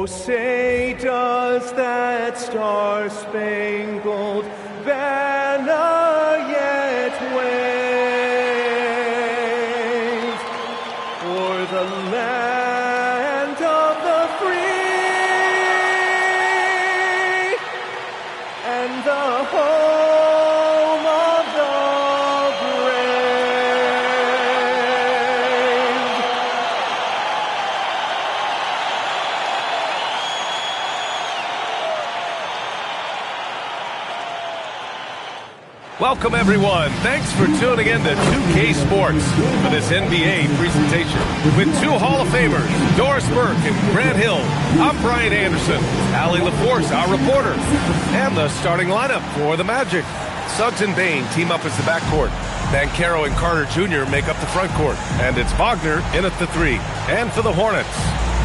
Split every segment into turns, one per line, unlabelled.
say does that star-spangled banner yet wave o'er the land of the free and the home of the
Welcome, everyone. Thanks for tuning in to 2K Sports for this NBA presentation. With two Hall of Famers, Doris Burke and Grant Hill, I'm Brian Anderson, Allie LaForce, our reporter, and the starting lineup for the Magic. Suggs and Bain team up as the backcourt. Banchero and Carter Jr. make up the front court. And it's Wagner in at the 3. And for the Hornets,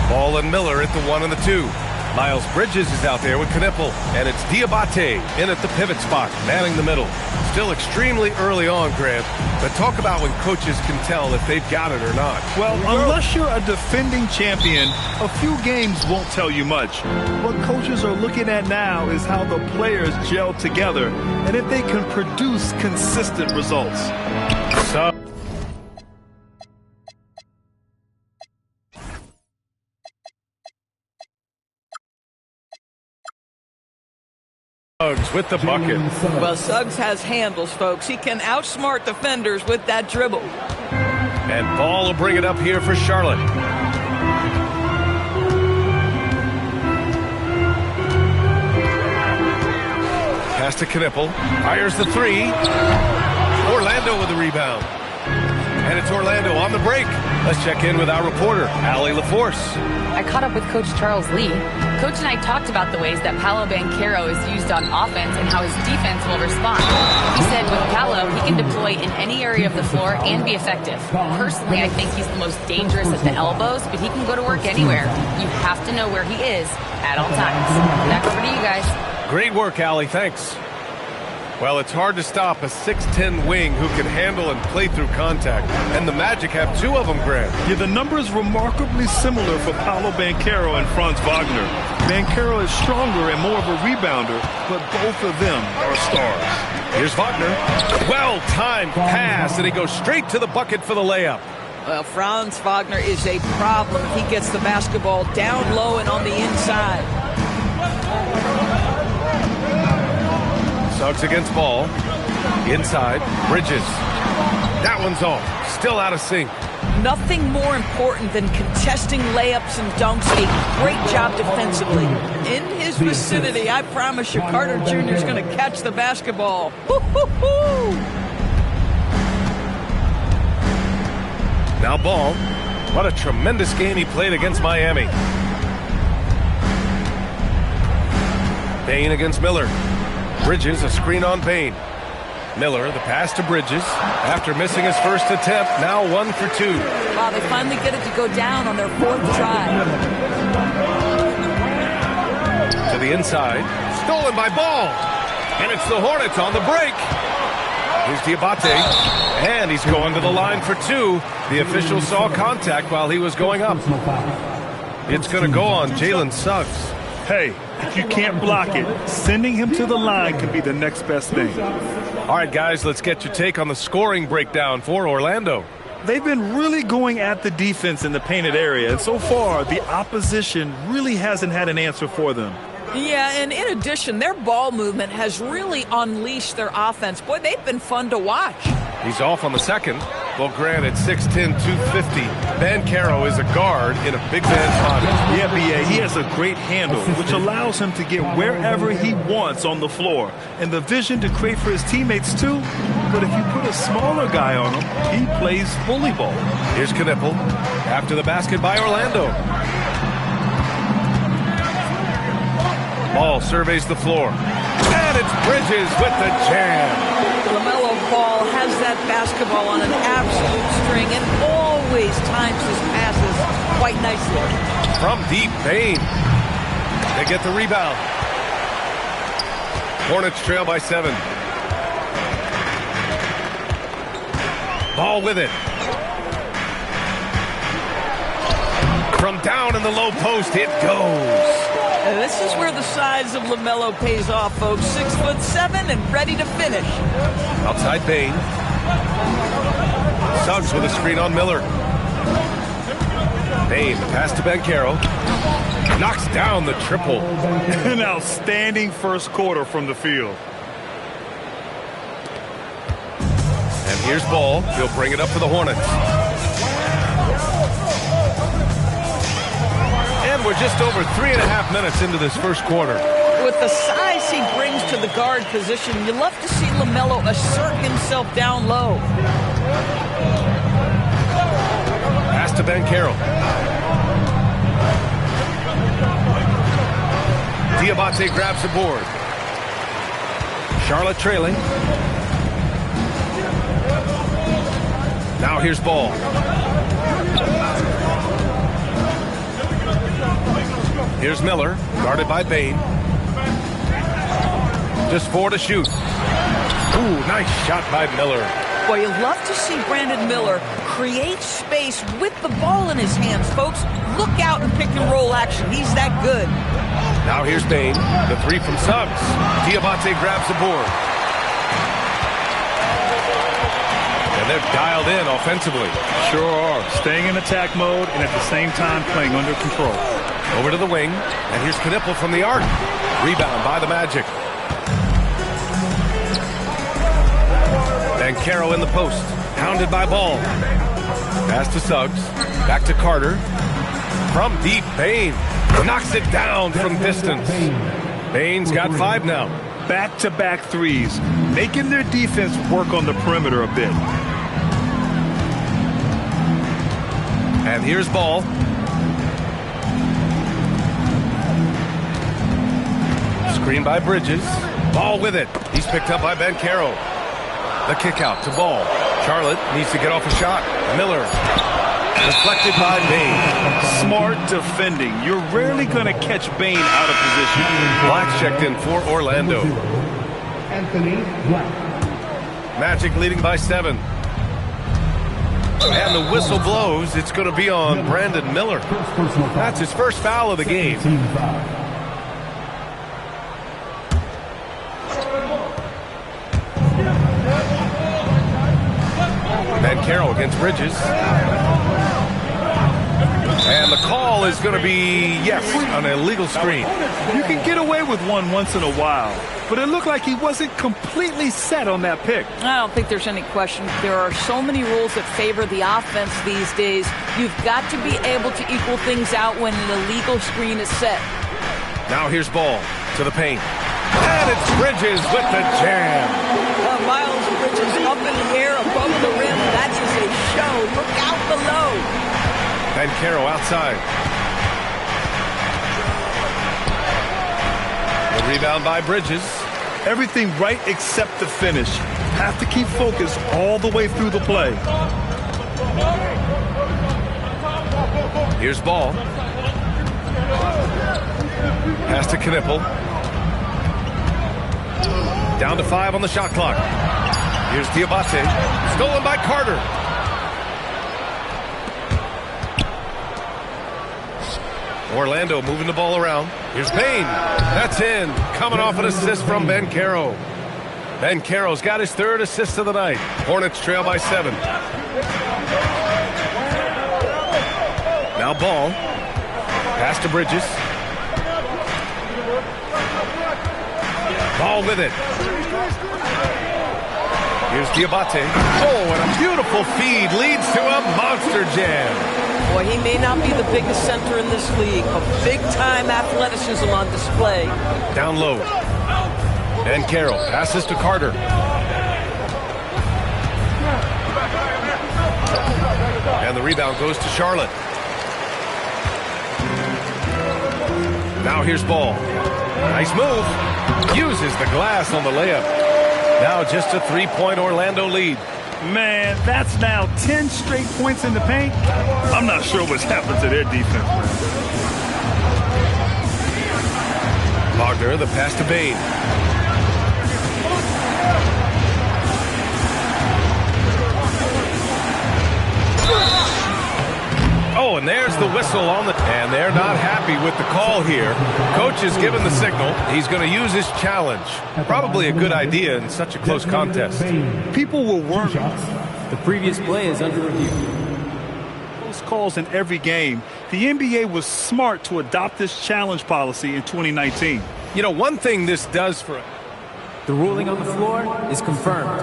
Ball and Miller at the 1 and the 2. Miles Bridges is out there with Knipple, and it's Diabate in at the pivot spot, manning the middle. Still extremely early on, Grant, but talk about when coaches can tell if they've got it or not.
Well, unless you're a defending champion, a few games won't tell you much. What coaches are looking at now is how the players gel together and if they can produce consistent results.
Suggs with the bucket.
Well, Suggs has handles, folks. He can outsmart defenders with that dribble.
And Ball will bring it up here for Charlotte. Pass to Knipple. Fires the 3. Orlando with the rebound. And it's Orlando on the break. Let's check in with our reporter, Allie LaForce.
I caught up with Coach Charles Lee. Coach and I talked about the ways that Paolo Banchero is used on offense and how his defense will respond. He said with Paolo, he can deploy in any area of the floor and be effective. Personally, I think he's the most dangerous at the elbows, but he can go to work anywhere. You have to know where he is at all times. Back over to you guys.
Great work, Allie. Thanks. Well, it's hard to stop a 6'10 wing who can handle and play through contact. And the Magic have 2 of them, Grant.
Yeah, the number is remarkably similar for Paolo Banchero and Franz Wagner. Banchero is stronger and more of a rebounder, but both of them are stars.
Here's Wagner. Well-timed pass, and he goes straight to the bucket for the layup.
Well, Franz Wagner is a problem if he gets the basketball down low and on the inside.
Suggs against Ball. Inside, Bridges. That one's off. Still out of sync.
Nothing more important than contesting layups and dunks. A great job defensively. In his vicinity, I promise you, Carter Jr. is going to catch the basketball. Woo-hoo-hoo!
Now Ball. What a tremendous game he played against Miami. Bain against Miller. Bridges, a screen on Bain. Miller, the pass to Bridges. After missing his first attempt, now 1 for 2.
Wow, they finally get it to go down on their 4th try.
To the inside. Stolen by Ball. And it's the Hornets on the break. Here's Diabate. And he's going to the line for 2. The official saw contact while he was going up. It's going to go on Jalen Suggs.
Hey, if you can't block it, sending him to the line could be the next best thing.
All right, guys, let's get your take on the scoring breakdown for Orlando.
They've been really going at the defense in the painted area, and so far, the opposition really hasn't had an answer for them.
Yeah, and in addition, their ball movement has really unleashed their offense. Boy, they've been fun to watch.
He's off on the second. Well, Grant, at 6'10", 250, Banchero is a guard in a big man's body.
Yeah, B.A., he has a great handle, which allows him to get wherever he wants on the floor, and the vision to create for his teammates, too. But if you put a smaller guy on him, he plays bully ball.
Here's Knipple after the basket by Orlando. Ball surveys the floor. And it's Bridges with the jam.
LaMelo Ball has that basketball on an absolute string and always times his passes quite nicely.
From deep, Bain. They get the rebound. Hornets trail by 7. Ball with it. From down in the low post, it goes.
And this is where the size of LaMelo pays off, folks. 6'7" and ready to finish.
Outside Bain. Suggs with a screen on Miller. Bain, pass to Banchero. Knocks down the triple.
An outstanding first quarter from the field.
And here's Ball. He'll bring it up for the Hornets. And we're just over 3.5 minutes into this first quarter.
With the size he brings to the guard position, you love to see LaMelo assert himself down low.
Pass to Banchero. Diabate grabs the board. Charlotte trailing. Now here's Ball. Here's Miller, guarded by Bain. Just 4 to shoot. Ooh, nice shot by Miller.
Boy, you love to see Brandon Miller create space with the ball in his hands, folks. Look out and pick and roll action. He's that good.
Now here's Bain. The 3 from Suggs. Diabate grabs the board. And they're dialed in offensively.
Sure are. Staying in attack mode and at the same time playing under control.
Over to the wing. And here's Knipple from the arc. Rebound by the Magic. Banchero in the post. Pounded by Ball. Pass to Suggs. Back to Carter. From deep, Bain knocks it down from distance. Bain's got 5 now.
Back-to-back threes, making their defense work on the perimeter a bit.
And here's Ball. Screen by Bridges. Ball with it. He's picked up by Banchero. The kick out to Ball. Charlotte needs to get off a shot. Miller. Deflected by Bain.
Smart defending. You're rarely going to catch Bain out of position.
Black checked in for Orlando.
Anthony Black.
Magic leading by 7. And the whistle blows. It's going to be on Brandon Miller. That's his first foul of the game. Banchero against Bridges. And the call is going to be, yes, an illegal screen.
You can get away with one once in a while, but it looked like he wasn't completely set on that pick.
I don't think there's any question. There are so many rules that favor the offense these days. You've got to be able to equal things out when an illegal screen is set.
Now here's Ball to the paint. And it's Bridges with the jam.
Miles Bridges up in the air above the rim. That is a show. Look out below.
Banchero outside. The rebound by Bridges.
Everything right except the finish. Have to keep focused all the way through the play.
Here's Ball. Pass to Knipple. Down to 5 on the shot clock. Here's Diabate. Stolen by Carter. Orlando moving the ball around. Here's Bain. That's in. Coming off an assist from Banchero. Banchero's got his 3rd assist of the night. Hornets trail by 7. Now Ball. Pass to Bridges. Ball with it. Here's Diabate. Oh, and a beautiful feed leads to a monster jam.
Boy, he may not be the biggest center in this league, but big-time athleticism on display.
Down low. Banchero passes to Carter. And the rebound goes to Charlotte. Now here's Ball. Nice move. Uses the glass on the layup. Now just a 3-point Orlando lead.
Man, that's now 10 straight points in the paint. I'm not sure what's happened to their defense, man.
Wagner, the pass to Bain. Oh, and there's the whistle on the... And they're not happy with the call here. Coach is given the signal. He's going to use his challenge. Probably a good idea in such a close contest.
People will worry.
The previous play is under review.
Those calls in every game. The NBA was smart to adopt this challenge policy in 2019.
You know, one thing this does for...
The ruling on the floor is confirmed.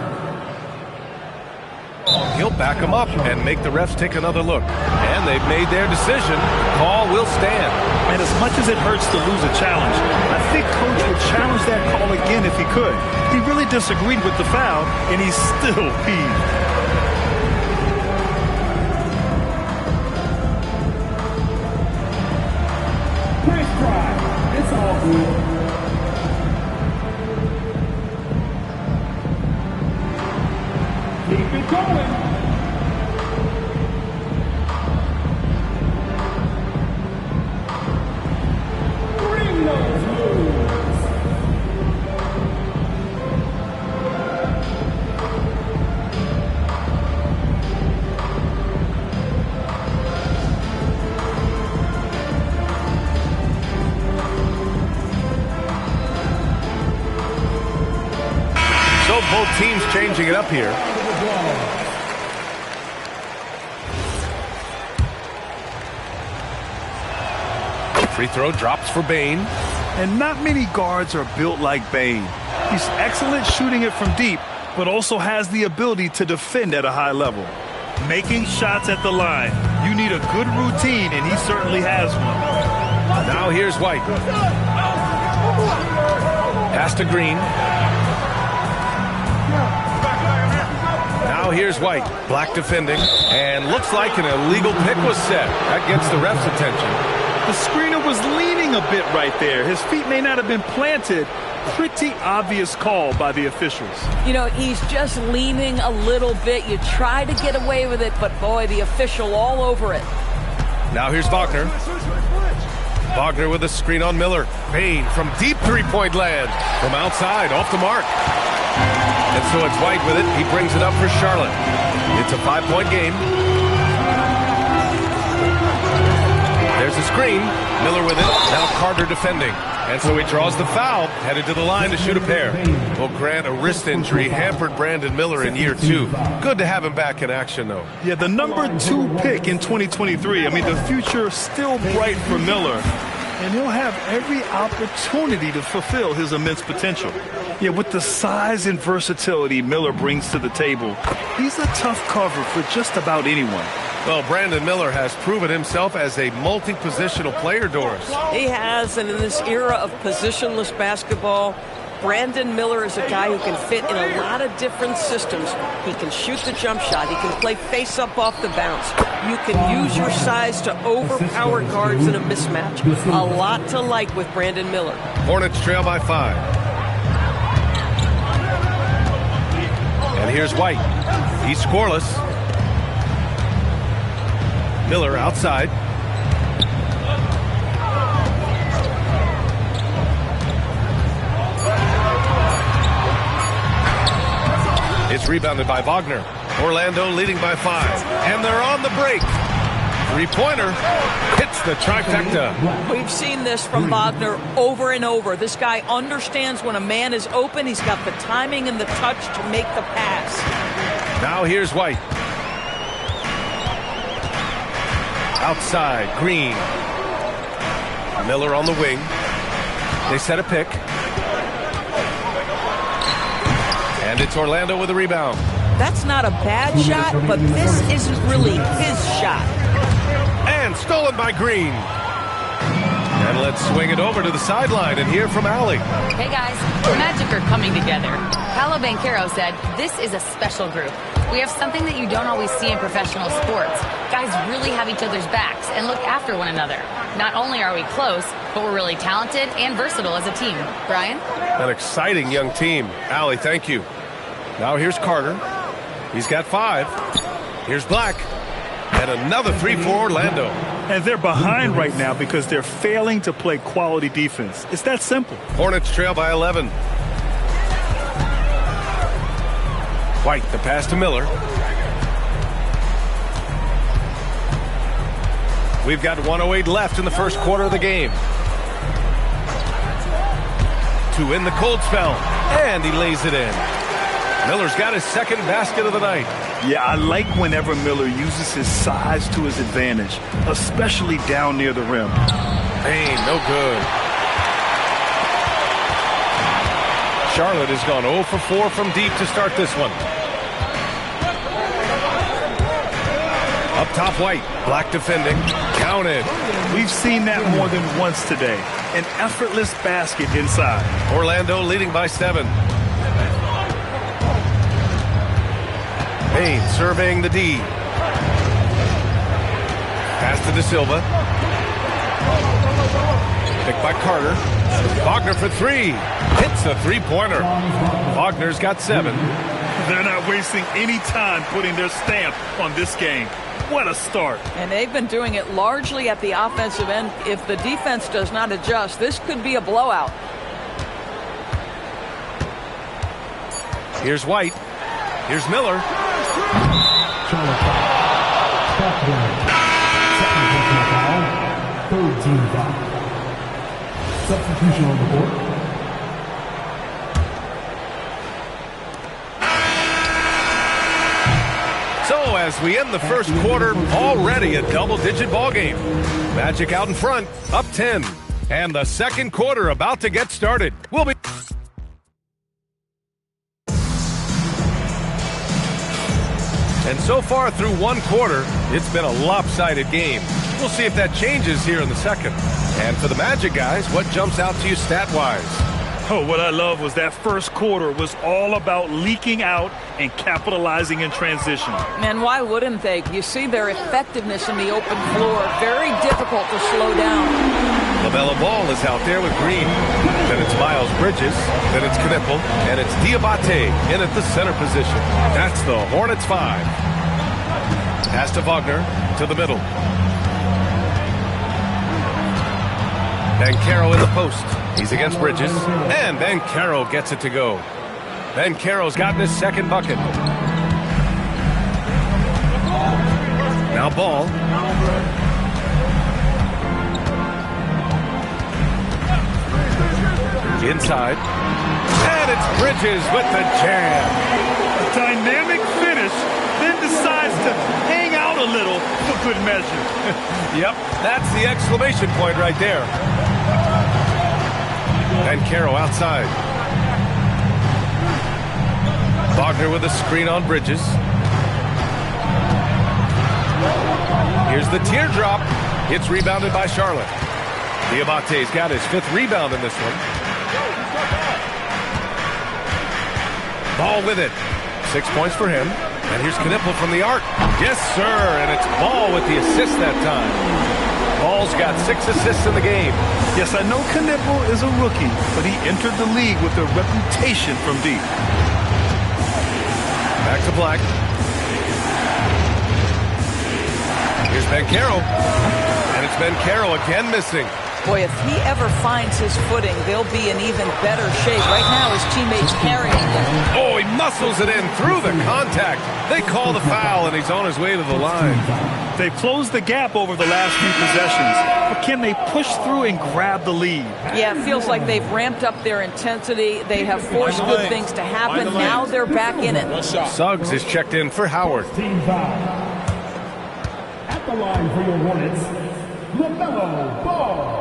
He'll back him up and make the refs take another look. And they've made their decision. The call will stand.
And as much as it hurts to lose a challenge, I think Coach would challenge that call again if he could. He really disagreed with the foul, and he's still peeved.
Nice try. It's all good. Keep it going. Bring those moves.
So both teams changing it up here. Free throw drops for Bane.
And not many guards are built like Bane. He's excellent shooting it from deep, but also has the ability to defend at a high level. Making shots at the line. You need a good routine, and he certainly has one.
Now here's White. Pass to Green. Now here's White. Black defending. And looks like an illegal pick was set. That gets the ref's attention.
The screener was leaning a bit right there. His feet may not have been planted. Pretty obvious call by the officials.
You know, he's just leaning a little bit. You try to get away with it, but boy, the official all over it.
Now here's Wagner. Wagner with a screen on Miller. Bane from deep three-point land. From outside, off the mark. And so it's White with it. He brings it up for Charlotte. It's a 5-point game. There's a screen. Miller with it. Now Carter defending. And so he draws the foul. Headed to the line to shoot a pair. Well, Grant, a wrist injury hampered Brandon Miller in year 2. Good to have him back in action, though.
Yeah, the number 2 pick in 2023. I mean, the future still bright for Miller. And he'll have every opportunity to fulfill his immense potential. Yeah, with the size and versatility Miller brings to the table, he's a tough cover for just about anyone.
Well, Brandon Miller has proven himself as a multi-positional player, Doris.
He has, and in this era of positionless basketball, Brandon Miller is a guy who can fit in a lot of different systems. He can shoot the jump shot. He can play face-up off the bounce. You can use your size to overpower guards in a mismatch. A lot to like with Brandon Miller.
Hornets trail by 5. And here's White. He's scoreless. Miller outside. It's rebounded by Wagner. Orlando leading by 5. And they're on the break. Three-pointer hits the trifecta.
We've seen this from Wagner over and over. This guy understands when a man is open. He's got the timing and the touch to make the pass.
Now here's White. Outside, Green. Miller on the wing. They set a pick. And it's Orlando with a rebound.
That's not a bad shot, but this isn't really his shot.
And stolen by Green. And let's swing it over to the sideline and hear from Allie.
Hey guys, the Magic are coming together. Paolo Banchero said, this is a special group. We have something that you don't always see in professional sports. Guys really have each other's backs and look after one another. Not only are we close, but we're really talented and versatile as a team. Brian?
An exciting young team. Allie, thank you. Now here's Carter. He's got 5. Here's Black. And another 3 for Orlando.
And they're behind right now because they're failing to play quality defense. It's that simple.
Hornets trail by 11. White, the pass to Miller. We've got 1:08 left in the first quarter of the game. To win the cold spell, and he lays it in. Miller's got his second basket of the night.
Yeah, I like whenever Miller uses his size to his advantage, especially down near the rim.
Payne, no good. Charlotte has gone 0 for 4 from deep to start this one. Up top, White. Black defending. Counted.
We've seen that more than once today. An effortless basket inside.
Orlando leading by 7. Payne surveying the D. Pass to De Silva. Picked by Carter. Wagner for 3. Hits a three-pointer. Wagner's got 7.
They're not wasting any time putting their stamp on this game. What a start.
And they've been doing it largely at the offensive end. If the defense does not adjust, this could be a blowout.
Here's White. Here's Miller.
Third team foul. Substitution on the board.
So as we end the first quarter, already a double-digit ball game. Magic out in front, up 10. And the second quarter about to get started. We'll be... And so far through one quarter, it's been a lopsided game. We'll see if that changes here in the second. And for the Magic guys, what jumps out to you stat-wise?
Oh, what I love was that first quarter was all about leaking out and capitalizing in transition.
And why wouldn't they? You see their effectiveness in the open floor. Very difficult to slow down.
LaMelo Ball is out there with Green. Then it's Miles Bridges. Then it's Knipple. And it's Diabate in at the center position. That's the Hornets 5. Pass to Wagner to the middle. Banchero in the post. He's against Bridges. And Banchero gets it to go. Banchero's gotten his second bucket. Now Ball. Inside. And it's Bridges with the jam.
A dynamic finish, then decides to hang out a little for good measure.
Yep, that's the exclamation point right there. Banchero outside. Wagner with a screen on Bridges. Here's the teardrop. It's rebounded by Charlotte. Diabate's got his 5th rebound in this one. Ball with it. 6 points for him. And here's Knipple from the arc. Yes, sir. And it's Ball with the assist that time. Ball's got 6 assists in the game.
Yes, I know Knipple is a rookie, but he entered the league with a reputation from deep.
Back to Black. Here's Banchero. And it's Banchero again missing.
Boy, if he ever finds his footing, they'll be in even better shape. Right now, his teammates carrying him.
Oh, he muscles it in through the contact. They call the foul, and he's on his way to the line.
They've closed the gap over the last few possessions, but can they push through and grab the lead?
Yeah, it feels like they've ramped up their intensity. They have forced good things to happen. Now they're back in it.
Suggs is checked in for Howard.
Team foul. At the line for your Hornets, LaMelo Ball.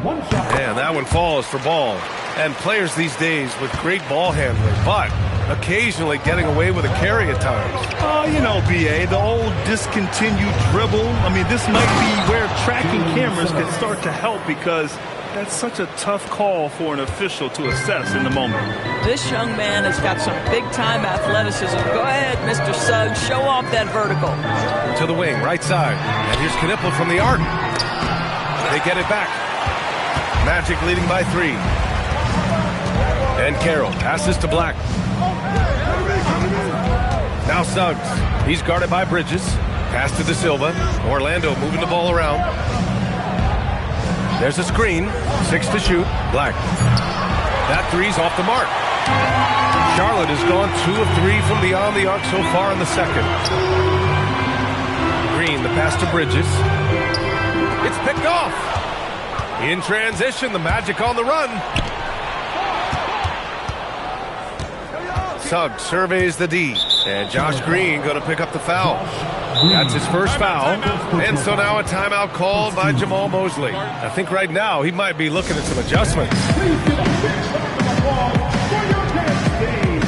One shot.
And that one falls for Ball. And players these days with great ball handling, but occasionally getting away with a carry at times.
Oh, you know, B.A., the old discontinued dribble. I mean, this might be where tracking cameras can start to help because that's such a tough call for an official to assess in the moment.
This young man has got some big-time athleticism. Go ahead, Mr. Suggs. Show off that vertical.
To the wing, right side. And here's Knipple from the arc. They get it back. Magic leading by 3. And Carroll passes to Black. Now Suggs. He's guarded by Bridges. Pass to De Silva. Orlando moving the ball around. There's a screen. 6 to shoot. Black. That 3's off the mark. Charlotte has gone 2 of 3 from beyond the arc so far in the second. Green, the pass to Bridges. It's picked off. In transition, the Magic on the run. Suggs surveys the D. And Josh Green going to pick up the foul. That's his first foul. And so now a timeout called by Jamal Mosley. I think right now he might be looking at some adjustments.
Please give a big round of applause for your dance team.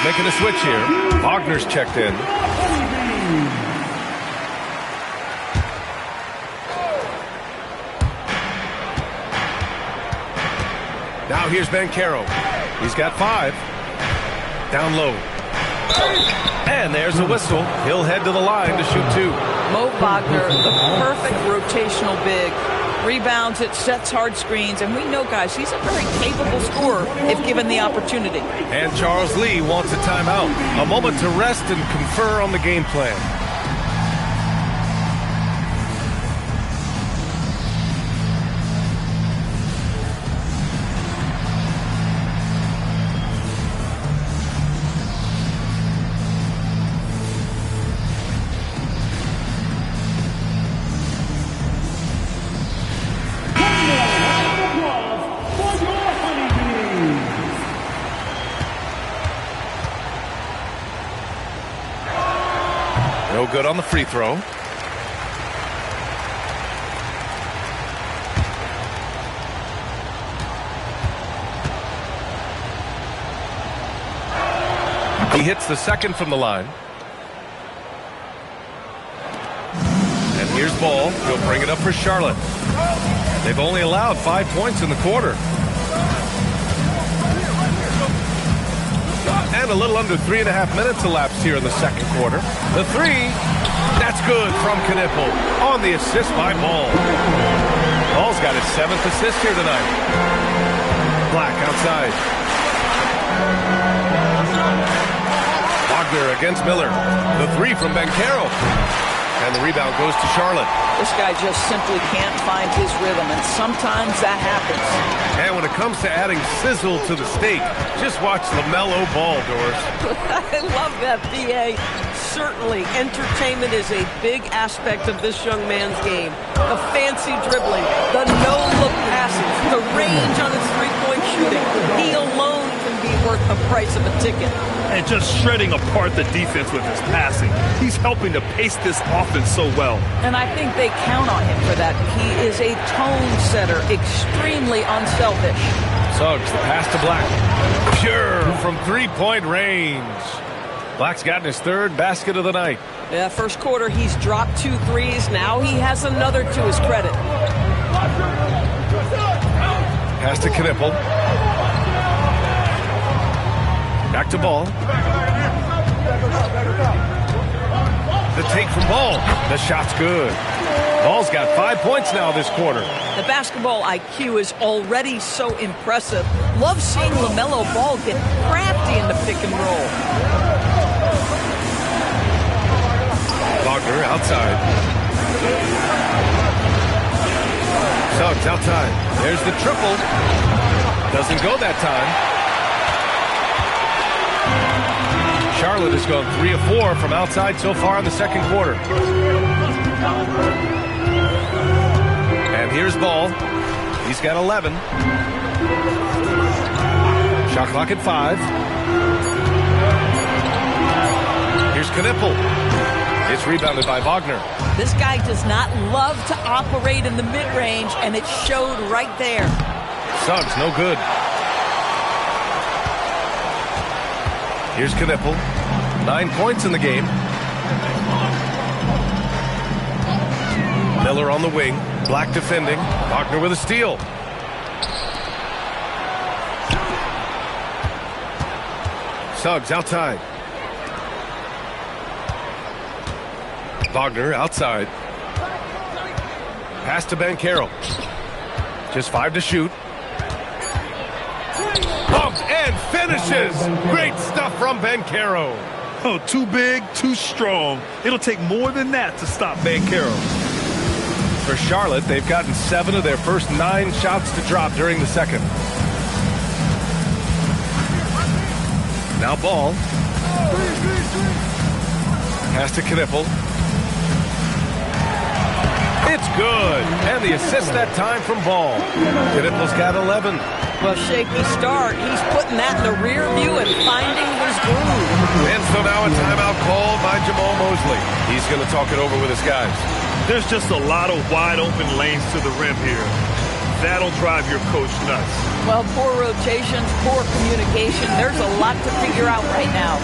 Making a switch here. Wagner's checked in. Now here's Banchero. He's got 5. Down low. And there's a whistle. He'll head to the line to shoot 2.
Mo Wagner, the perfect rotational big. Rebounds it, sets hard screens, and we know, guys, he's a very capable scorer if given the opportunity.
And Charles Lee wants a timeout. A moment to rest and confer on the game plan. No good on the free throw. He hits the second from the line. And here's Ball. He'll bring it up for Charlotte. They've only allowed 5 points in the quarter. And a little under 3.5 minutes elapsed here in the second quarter. The 3, that's good from Knippel on the assist by Ball. Ball's got his 7th assist here tonight. Black outside. Wagner against Miller. The 3 from Banchero. And the rebound goes to Charlotte.
This guy just simply can't find his rhythm, and sometimes that happens.
And when it comes to adding sizzle to the steak, just watch LaMelo Ball, Doris.
I love that, B.A. Certainly, entertainment is a big aspect of this young man's game. The fancy dribbling, the no-look passes, the range on his three-point shooting. He alone can be worth the price of a ticket.
And just shredding apart the defense with his passing. He's helping to pace this offense so well.
And I think they count on him for that. He is a tone setter, extremely unselfish.
Suggs, the pass to Black. Pure from three-point range. Black's gotten his 3rd basket of the night.
Yeah, first quarter, he's dropped 2 threes. Now he has another to his credit.
Pass to Knippel. Back to Ball. The take from Ball. The shot's good. Ball's got 5 points now this quarter.
The basketball IQ is already so impressive. Love seeing LaMelo Ball get crafty in the pick and roll.
Wagner outside. Suggs outside. There's the triple. Doesn't go that time. Charlotte has gone 3 of 4 from outside so far in the second quarter. And here's Ball. He's got 11. Shot clock at 5. Here's Knippel. It's rebounded by Wagner.
This guy does not love to operate in the mid-range, and it showed right there.
Suggs, no good. Here's Knippel. 9 points in the game. Miller on the wing. Black defending. Wagner with a steal. Suggs outside. Wagner outside. Pass to Banchero. Just 5 to shoot. Bumped and finishes. Great stuff from Banchero.
Oh, too big, too strong. It'll take more than that to stop Banchero.
For Charlotte, they've gotten 7 of their first 9 shots to drop during the second. Now Ball. Pass to Kniffel. It's good. And the assist that time from Ball. Kniffel's got 11.
Well, shaky start. He's putting that in the rear view and finding his groove.
And so now a timeout called by Jamal Mosley. He's going to talk it over with his guys.
There's just a lot of wide open lanes to the rim here. That'll drive your coach nuts.
Well, poor rotations, poor communication. There's a lot to figure out right now.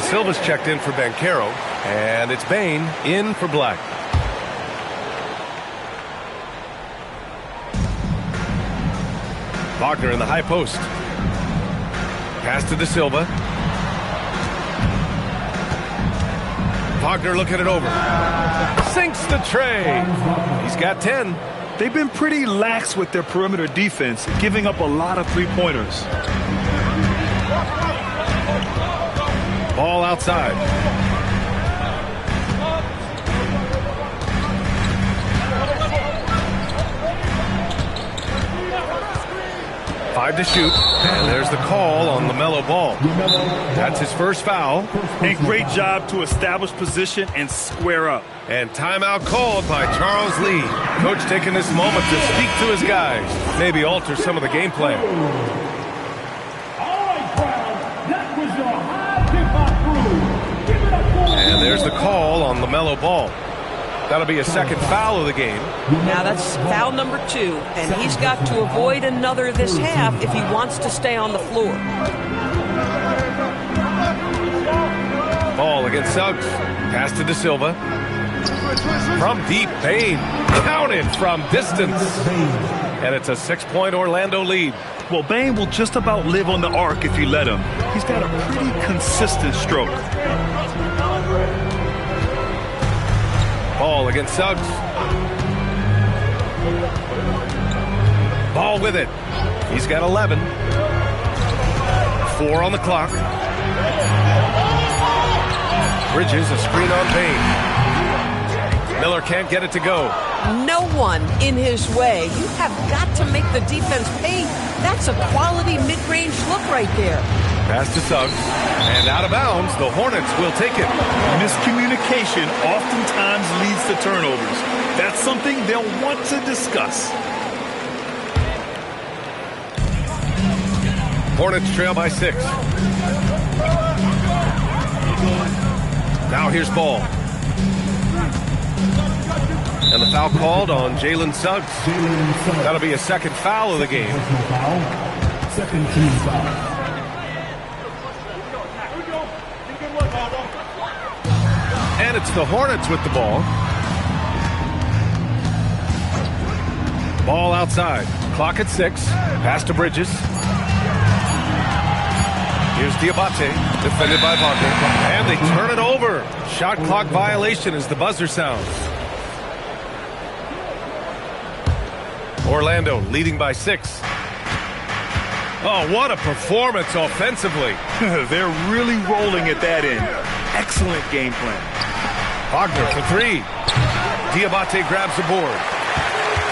Silva's checked in for Banchero, and it's Bain in for Black. Wagner in the high post. Pass to De Silva. Wagner looking it over. Sinks the tray. He's got 10.
They've been pretty lax with their perimeter defense, giving up a lot of three-pointers.
Ball outside. Five to shoot, and there's the call on LaMelo Ball. That's his first foul.
And great job to establish position and square up.
And timeout called by Charles Lee. Coach taking this moment to speak to his guys, maybe alter some of the game plan. And there's the call on LaMelo Ball. That'll be a second foul of the game.
Now that's foul number 2, and he's got to avoid another this half if he wants to stay on the floor.
Ball against Suggs. Pass to De Silva. From deep, Bain. Counted from distance. And it's a 6-point Orlando lead.
Well, Bain will just about live on the arc if you let him. He's got a pretty consistent stroke.
Ball against Suggs. Ball with it. He's got 11. 4 on the clock. Bridges, a screen on Bain. Miller can't get it to go.
No one in his way. You have got to make the defense pay. That's a quality mid-range look right there.
Pass to Suggs. And out of bounds, the Hornets will take it.
Miscommunication oftentimes leads to turnovers. That's something they'll want to discuss.
Hornets trail by 6. Now here's Ball. And the foul called on Jalen Suggs. That'll be a second foul of the game.
Second team foul.
And it's the Hornets with the ball. Ball outside. Clock at 6. Pass to Bridges. Here's Diabate, defended by Wagner. And they turn it over. Shot clock violation as the buzzer sounds. Orlando leading by 6. Oh, what a performance offensively.
They're really rolling at that end. Excellent game plan.
Wagner for 3. Diabate grabs the board.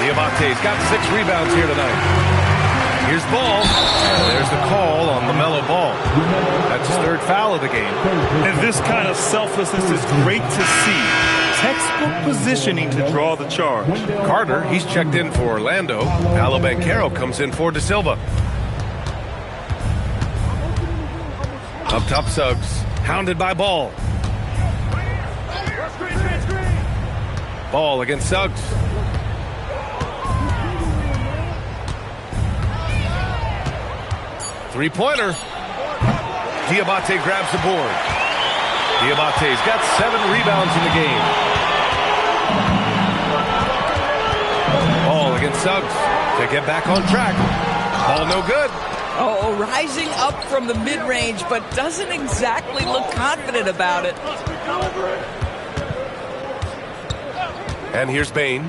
Diabate's got 6 rebounds here tonight. Here's Ball. And there's the call on LaMelo Ball. That's his 3rd foul of the game.
And this kind of selflessness is great to see. Textbook positioning to draw the charge.
Carter, he's checked in for Orlando. Paolo Banchero comes in for De Silva. Up top, Suggs. Hounded by Ball. Ball against Suggs. Three-pointer. Diabate grabs the board. Diabate's got 7 rebounds in the game. Ball against Suggs to get back on track. Ball no good.
Oh, rising up from the mid-range, but doesn't exactly look confident about it.
And here's Bain.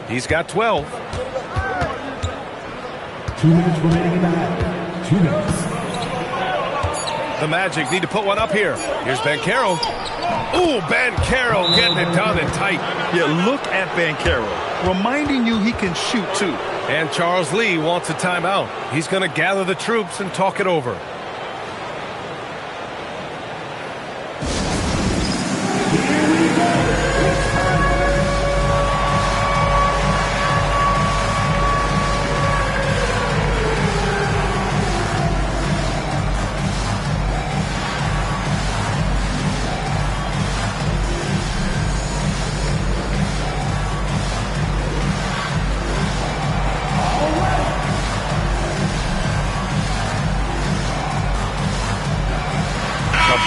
He's got 12.
2 minutes remaining in the half. 2 minutes.
The Magic need to put one up here. Here's Banchero. Ooh, Banchero getting it done and tight.
Yeah, look at Banchero, reminding you he can shoot too.
And Charles Lee wants a timeout. He's going to gather the troops and talk it over.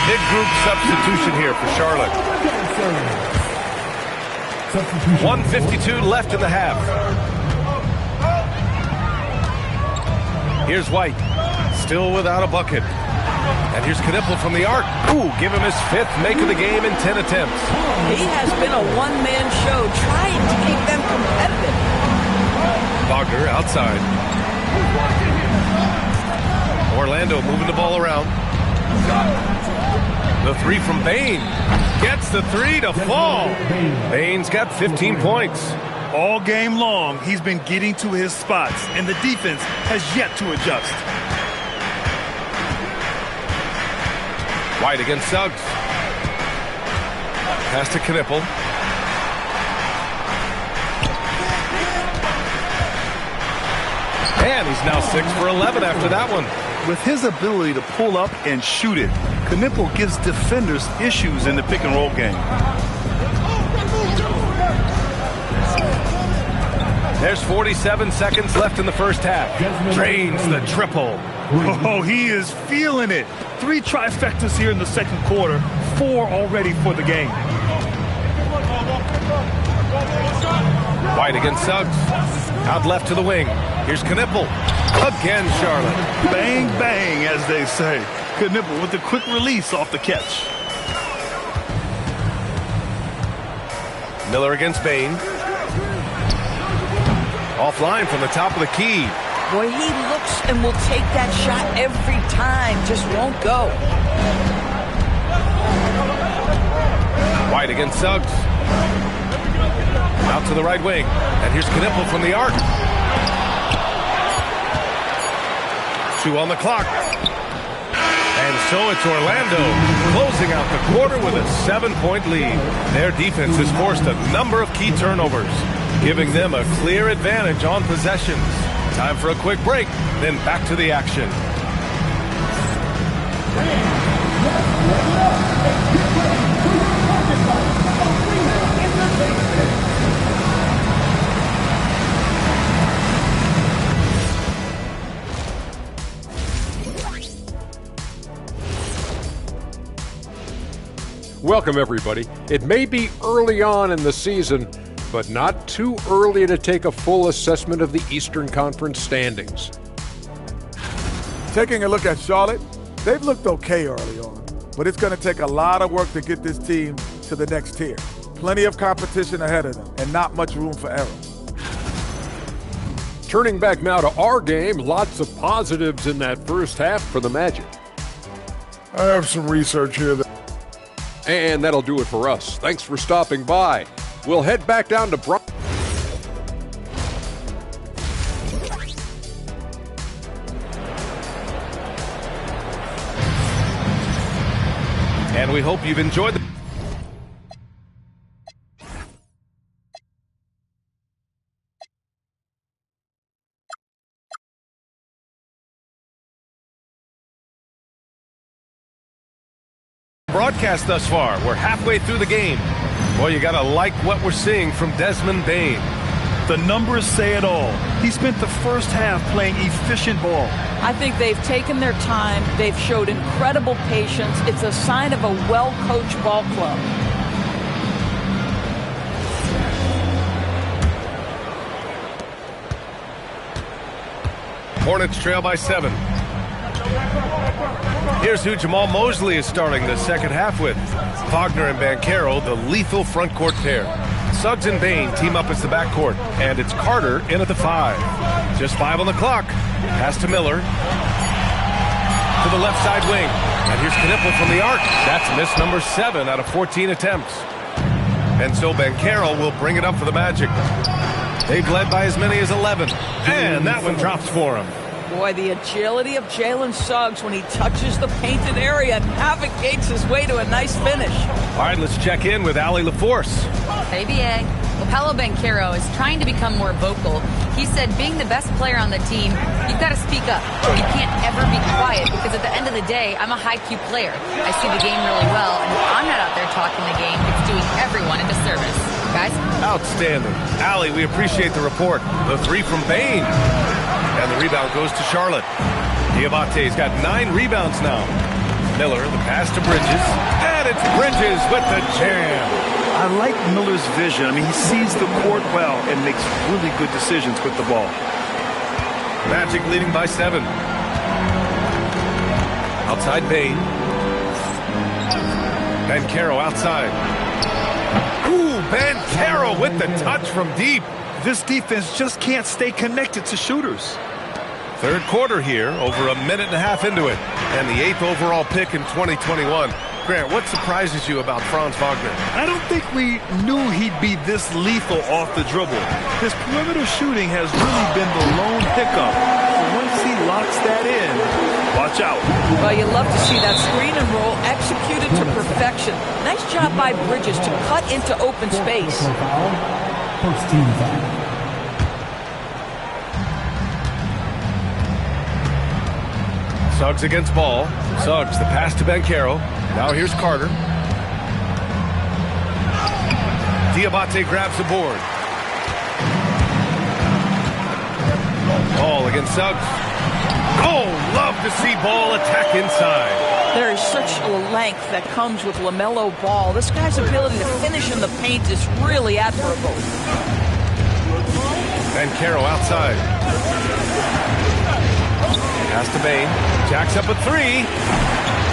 Big group substitution here for Charlotte. 1:52 left in the half. Here's White, still without a bucket. And here's Knipple from the arc. Ooh, give him his 5th make of the game in 10 attempts.
He has been a one-man show trying to keep them competitive.
Wagner outside. Orlando moving the ball around. The 3 from Bain. Gets the 3 to fall. Bain's got 15 points.
All game long, he's been getting to his spots, and the defense has yet to adjust.
White against Suggs. Pass to Knipple. And he's now 6 for 11 after that one.
With his ability to pull up and shoot it, Knipple gives defenders issues in the pick-and-roll game.
There's 47 seconds left in the first half. Drains the triple.
Oh, he is feeling it. 3 trifectas here in the second quarter, 4 already for the game.
White against Suggs. Out left to the wing. Here's Knipple. Again, Charlotte.
Bang, bang, as they say. Knipple with a quick release off the catch.
Miller against Bain. Offline from the top of the key.
Boy, he looks and will take that shot every time. Just won't go.
White against Suggs. Out to the right wing. And here's Knipple from the arc. 2 on the clock. And so it's Orlando closing out the quarter with a 7-point lead. Their defense has forced a number of key turnovers, giving them a clear advantage on possessions. Time for a quick break, then back to the action.
Welcome, everybody. It may be early on in the season, but not too early to take a full assessment of the Eastern Conference standings.
Taking a look at Charlotte, they've looked okay early on, but it's going to take a lot of work to get this team to the next tier. Plenty of competition ahead of them and not much room for error.
Turning back now to our game, lots of positives in that first half for the Magic.
I have some research here that
And that'll do it for us. Thanks for stopping by. We'll head back down to
And we hope you've enjoyed the Broadcast thus far. We're halfway through the game. Boy, you got to like what we're seeing from Desmond Bain.
The numbers say it all. He spent the first half playing efficient ball.
I think they've taken their time. They've showed incredible patience. It's a sign of a well-coached ball club.
Hornets trail by 7. Here's who Jamal Mosley is starting the second half with. Wagner and Banchero, the lethal front court pair. Suggs and Bain team up as the backcourt, and it's Carter in at the 5. Just 5 on the clock. Pass to Miller. To the left side wing. And here's Knipple from the arc. That's miss number 7 out of 14 attempts. And so Banchero will bring it up for the Magic. They've led by as many as 11. And that one drops for him.
Boy, the agility of Jalen Suggs when he touches the painted area navigates his way to a nice finish.
All right, let's check in with Allie LaForce.
Hey, BA. Well, Paolo Banchero is trying to become more vocal. He said being the best player on the team, you've got to speak up. You can't ever be quiet because at the end of the day, I'm a high-Q player. I see the game really well, and if I'm not out there talking the game, it's doing everyone a disservice. Guys?
Outstanding. Allie, we appreciate the report. The 3 from Bain. And the rebound goes to Charlotte. Diabate's got 9 rebounds now. Miller, the pass to Bridges. And it's Bridges with the jam.
I like Miller's vision. I mean, he sees the court well and makes really good decisions with the ball.
Magic leading by 7. Outside Bain. Banchero outside. Ooh, Banchero with the touch from deep.
This defense just can't stay connected to shooters.
Third quarter here, over a minute and a half into it. And the 8th overall pick in 2021. Grant, what surprises you about Franz Wagner?
I don't think we knew he'd be this lethal off the dribble. His perimeter shooting has really been the lone hiccup. So once he locks that in, watch out.
Well, you love to see that screen and roll executed to perfection. Nice job by Bridges to cut into open space.
First team foul.
Suggs against Ball. Suggs, the pass to Banchero. Now here's Carter. Diabate grabs the board. Ball against Suggs. Oh, love to see Ball attack inside.
There is such a length that comes with LaMelo Ball. This guy's ability to finish in the paint is really admirable.
Banchero outside. Pass to Bain. Jacks up a 3.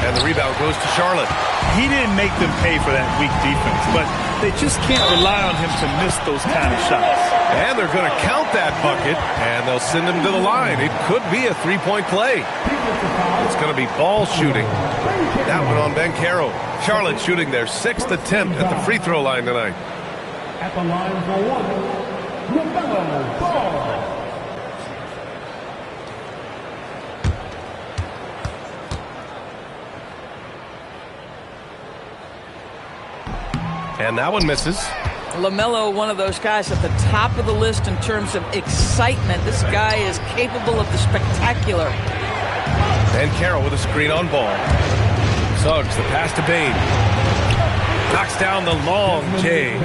And the rebound goes to Charlotte.
He didn't make them pay for that weak defense, but they just can't rely on him to miss those kind of shots.
And they're going to count that bucket, and they'll send him to the line. It could be a 3-point play. It's going to be Ball shooting. That one on Banchero. Charlotte shooting their 6th attempt at the free throw line tonight.
At the line for 1, LaMelo Ball.
And that one misses.
LaMelo, one of those guys at the top of the list in terms of excitement. This guy is capable of the spectacular.
Banchero with a screen on Ball. Suggs, the pass to Bain. Knocks down the long J.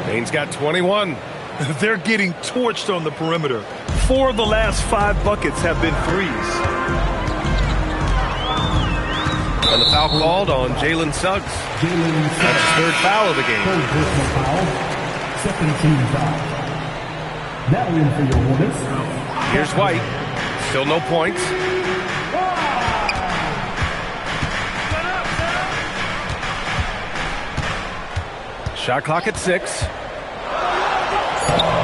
Bain's got 21.
They're getting torched on the perimeter. 4 of the last 5 buckets have been threes.
And the foul called on Jalen Suggs. That's his 3rd foul of the game.
Second team foul. Now in for your Hornets.
Here's White. Still no points. Shot clock at 6.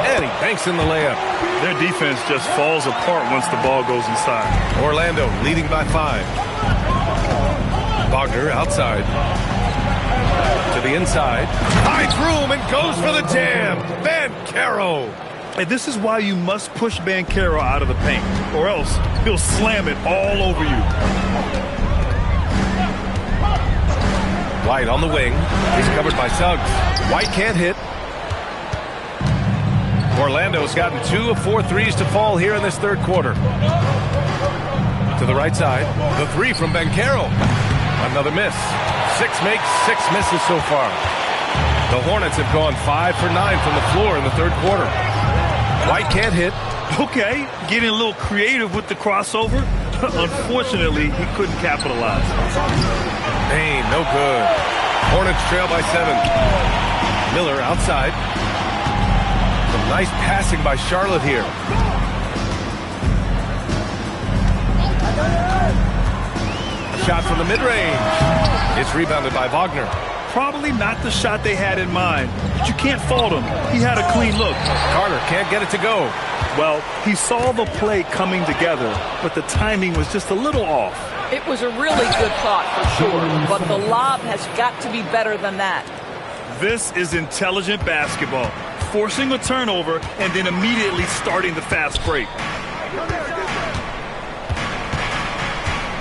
And he banks in the layup.
Their defense just falls apart once the ball goes inside.
Orlando leading by 5. Wagner outside. To the inside. Finds room and goes for the jam. Banchero.
And this is why you must push Banchero out of the paint, or else he'll slam it all over you.
White on the wing. He's covered by Suggs. White can't hit. Orlando's gotten 2 of 4 threes to fall here in this 3rd quarter. To the right side. The 3 from Banchero. Another miss. 6 makes, 6 misses so far. The Hornets have gone 5 for 9 from the floor in the third quarter. White can't hit.
Okay, getting a little creative with the crossover. Unfortunately, he couldn't capitalize.
Bain, no good. Hornets trail by 7. Miller outside. Some nice passing by Charlotte here. Shot from the mid-range. It's rebounded by Wagner.
Probably not the shot they had in mind, but you can't fault him. He had a clean look.
Carter can't get it to go.
Well, he saw the play coming together, but the timing was just a little off.
It was a really good thought for sure, but the lob has got to be better than that.
This is intelligent basketball. Forcing a turnover and then immediately starting the fast break.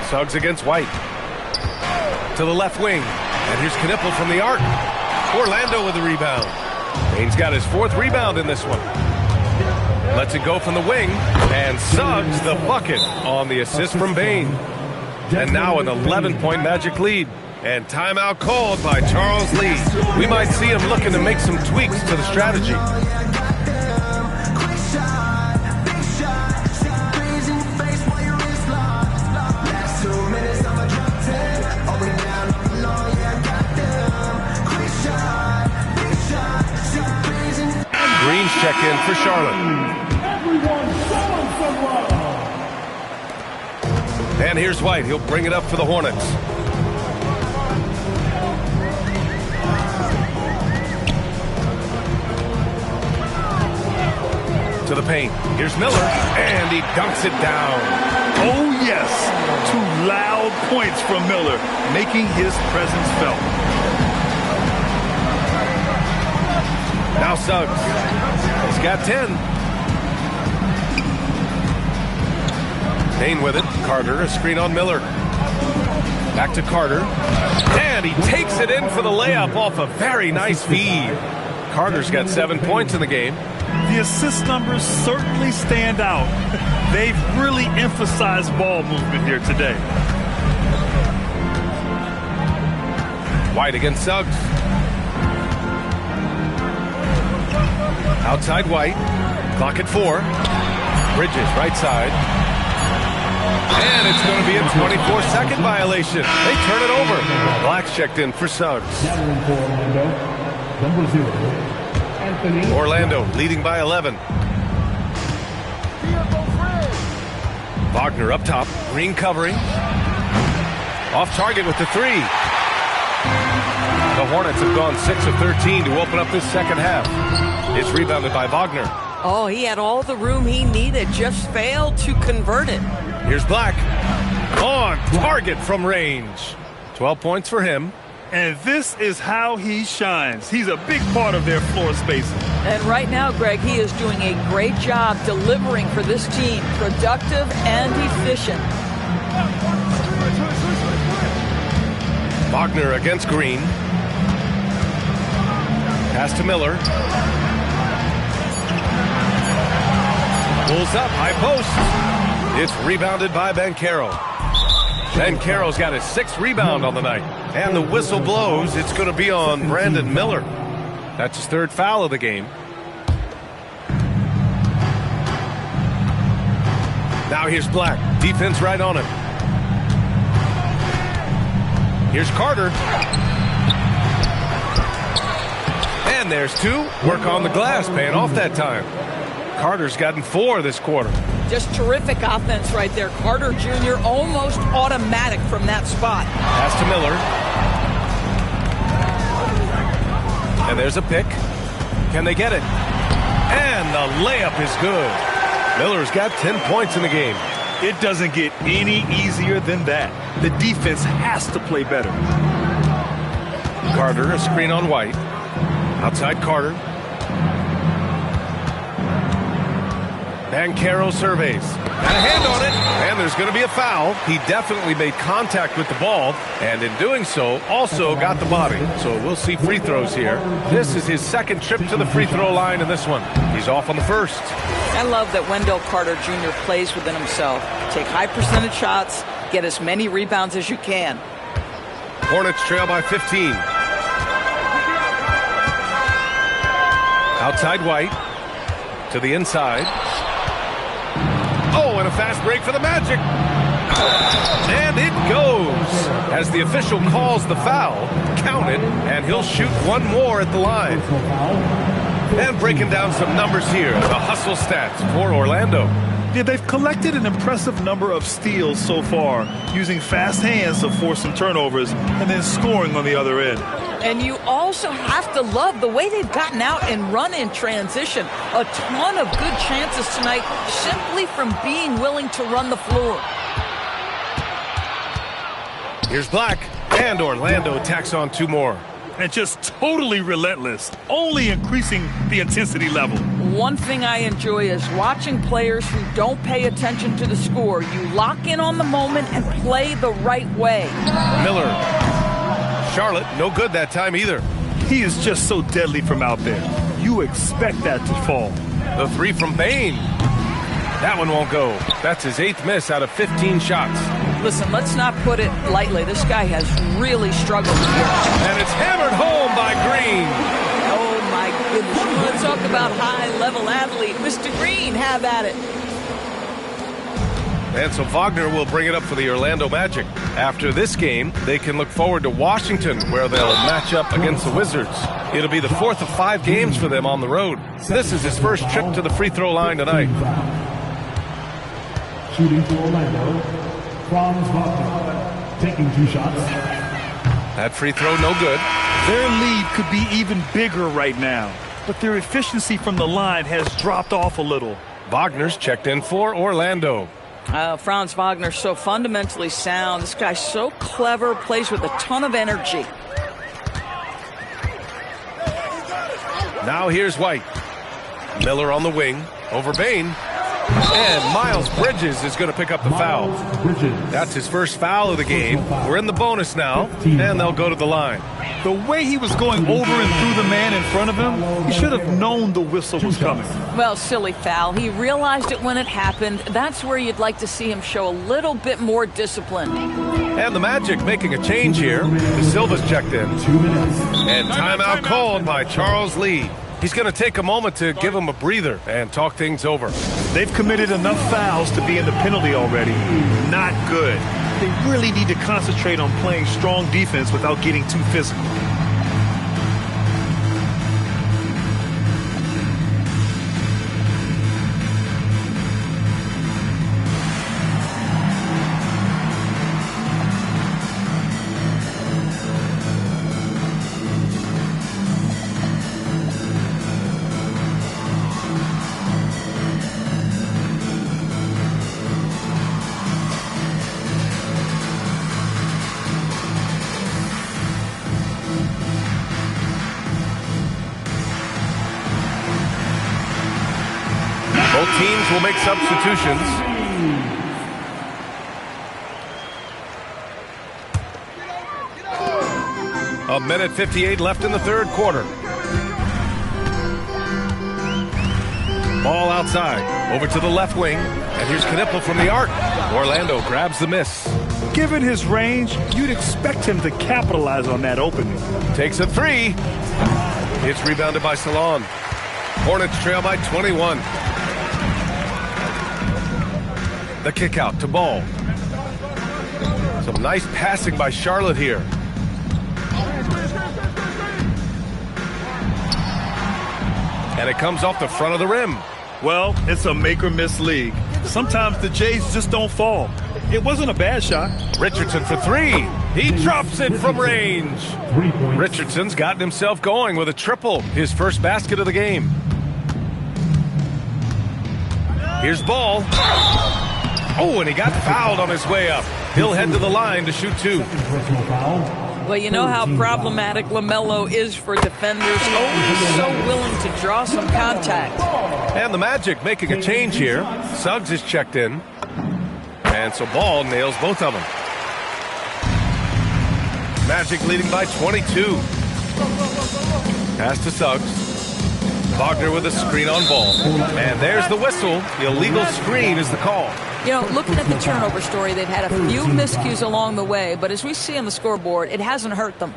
Suggs against White. To the left wing. And here's Knippel from the arc. Orlando with the rebound. Bain's got his 4th rebound in this one. Lets it go from the wing. And Suggs the bucket on the assist from Bain. And now an 11-point Magic lead. And timeout called by Charles Lee. We might see him looking to make some tweaks to the strategy. Green's check in for Charlotte. And here's White. He'll bring it up for the Hornets. To the paint. Here's Miller. And he dunks it down.
Oh, yes. 2 loud points from Miller, making his presence felt.
Now Suggs. He's got 10. Bain with it. Carter, a screen on Miller. Back to Carter. And he takes it in for the layup off a very nice feed. Carter's got 7 points in the game.
The assist numbers certainly stand out. They've really emphasized ball movement here today.
White against Suggs. Outside White. Clock at 4. Bridges right side. And it's going to be a 24-second violation. They turn it over. Black's checked in for Suggs. Orlando leading by 11. Wagner up top. Green covering. Off target with the 3. The Hornets have gone 6 of 13 to open up this second half. It's rebounded by Wagner.
Oh, he had all the room he needed, just failed to convert it.
Here's Black. On target from range. 12 points for him.
And this is how he shines. He's a big part of their floor spacing.
And right now, Greg, he is doing a great job delivering for this team. Productive and efficient.
Wagner against Green. Pass to Miller. Pulls up, high post. It's rebounded by Banchero. Banchero's got his 6th rebound on the night. And the whistle blows. It's going to be on Brandon Miller. That's his 3rd foul of the game. Now here's Black. Defense right on him. Here's Carter. And there's 2. Work on the glass, paying off that time. Carter's gotten 4 this quarter.
Just terrific offense right there. Carter Jr. almost automatic from that spot.
Pass to Miller. And there's a pick. Can they get it? And the layup is good. Miller's got 10 points in the game.
It doesn't get any easier than that. The defense has to play better.
Carter, a screen on White. Outside Carter. Banchero surveys. Got a hand on it, and there's going to be a foul. He definitely made contact with the ball, and in doing so, also got the body. So we'll see free throws here. This is his 2nd trip to the free throw line in this one. He's off on the 1st.
I love that Wendell Carter Jr. plays within himself. Take high percentage shots, get as many rebounds as you can.
Hornets trail by 15. Outside White. To the inside. Oh, and a fast break for the Magic. And it goes. As the official calls the foul, count it, and he'll shoot one more at the line. And breaking down some numbers here, the hustle stats for Orlando.
Yeah, they've collected an impressive number of steals so far, using fast hands to force some turnovers and then scoring on the other end.
And you also have to love the way they've gotten out and run in transition. A ton of good chances tonight simply from being willing to run the floor.
Here's Black, and Orlando tacks on 2 more.
And just totally relentless, only increasing the intensity level.
One thing I enjoy is watching players who don't pay attention to the score. You lock in on the moment and play the right way.
Miller. Charlotte, no good that time either.
He is just so deadly from out there. You expect that to fall.
The 3 from Bane. That one won't go. That's his 8th miss out of 15 shots.
Listen, let's not put it lightly. This guy has really struggled here.
And it's hammered home by Green.
Oh, my goodness. You want to talk about high-level athlete. Mr. Green, have at it.
And so Wagner will bring it up for the Orlando Magic. After this game, they can look forward to Washington, where they'll match up against the Wizards. It'll be the 4th of 5 games for them on the road. This is his first trip to the free throw line tonight.
Shooting for Orlando, Franz Wagner, taking 2 shots.
That free throw, no good.
Their lead could be even bigger right now, but their efficiency from the line has dropped off a little.
Wagner's checked in for Orlando.
Franz Wagner's so fundamentally sound. This guy's so clever, plays with a ton of energy.
Now here's White. Miller on the wing, over Bane. And Miles Bridges is going to pick up the foul. That's his first foul of the game. We're in the bonus now, and they'll go to the line.
The way he was going over and through the man in front of him, he should have known the whistle was coming.
Well, silly foul. He realized it when it happened. That's where you'd like to see him show a little bit more discipline.
And the Magic making a change here. De Silva's checked in. And timeout called by Charles Lee. He's going to take a moment to give him a breather and talk things over.
They've committed enough fouls to be in the penalty already. Not good. They really need to concentrate on playing strong defense without getting too physical.
Both teams will make substitutions. A minute 58 left in the 3rd quarter. Ball outside, over to the left wing, and here's Knippel from the arc. Orlando grabs the miss.
Given his range, you'd expect him to capitalize on that opening.
Takes a 3. It's rebounded by Salon. Hornets trail by 21. The kick out to Ball. Some nice passing by Charlotte here. And it comes off the front of the rim.
Well, it's a make or miss league. Sometimes the Jays just don't fall. It wasn't a bad shot.
Richardson for 3. He drops it from range. Richardson's gotten himself going with a triple, his first basket of the game. Here's Ball. Oh, and he got fouled on his way up. He'll head to the line to shoot 2.
Well, you know how problematic LaMelo is for defenders. Always so willing to draw some contact.
And the Magic making a change here. Suggs is checked in. And so Ball nails both of them. Magic leading by 22. Pass to Suggs. Wagner with a screen on ball. And there's the whistle. The illegal screen is the call.
You know, looking at the turnover story, they've had a few miscues along the way, but as we see on the scoreboard, it hasn't hurt them.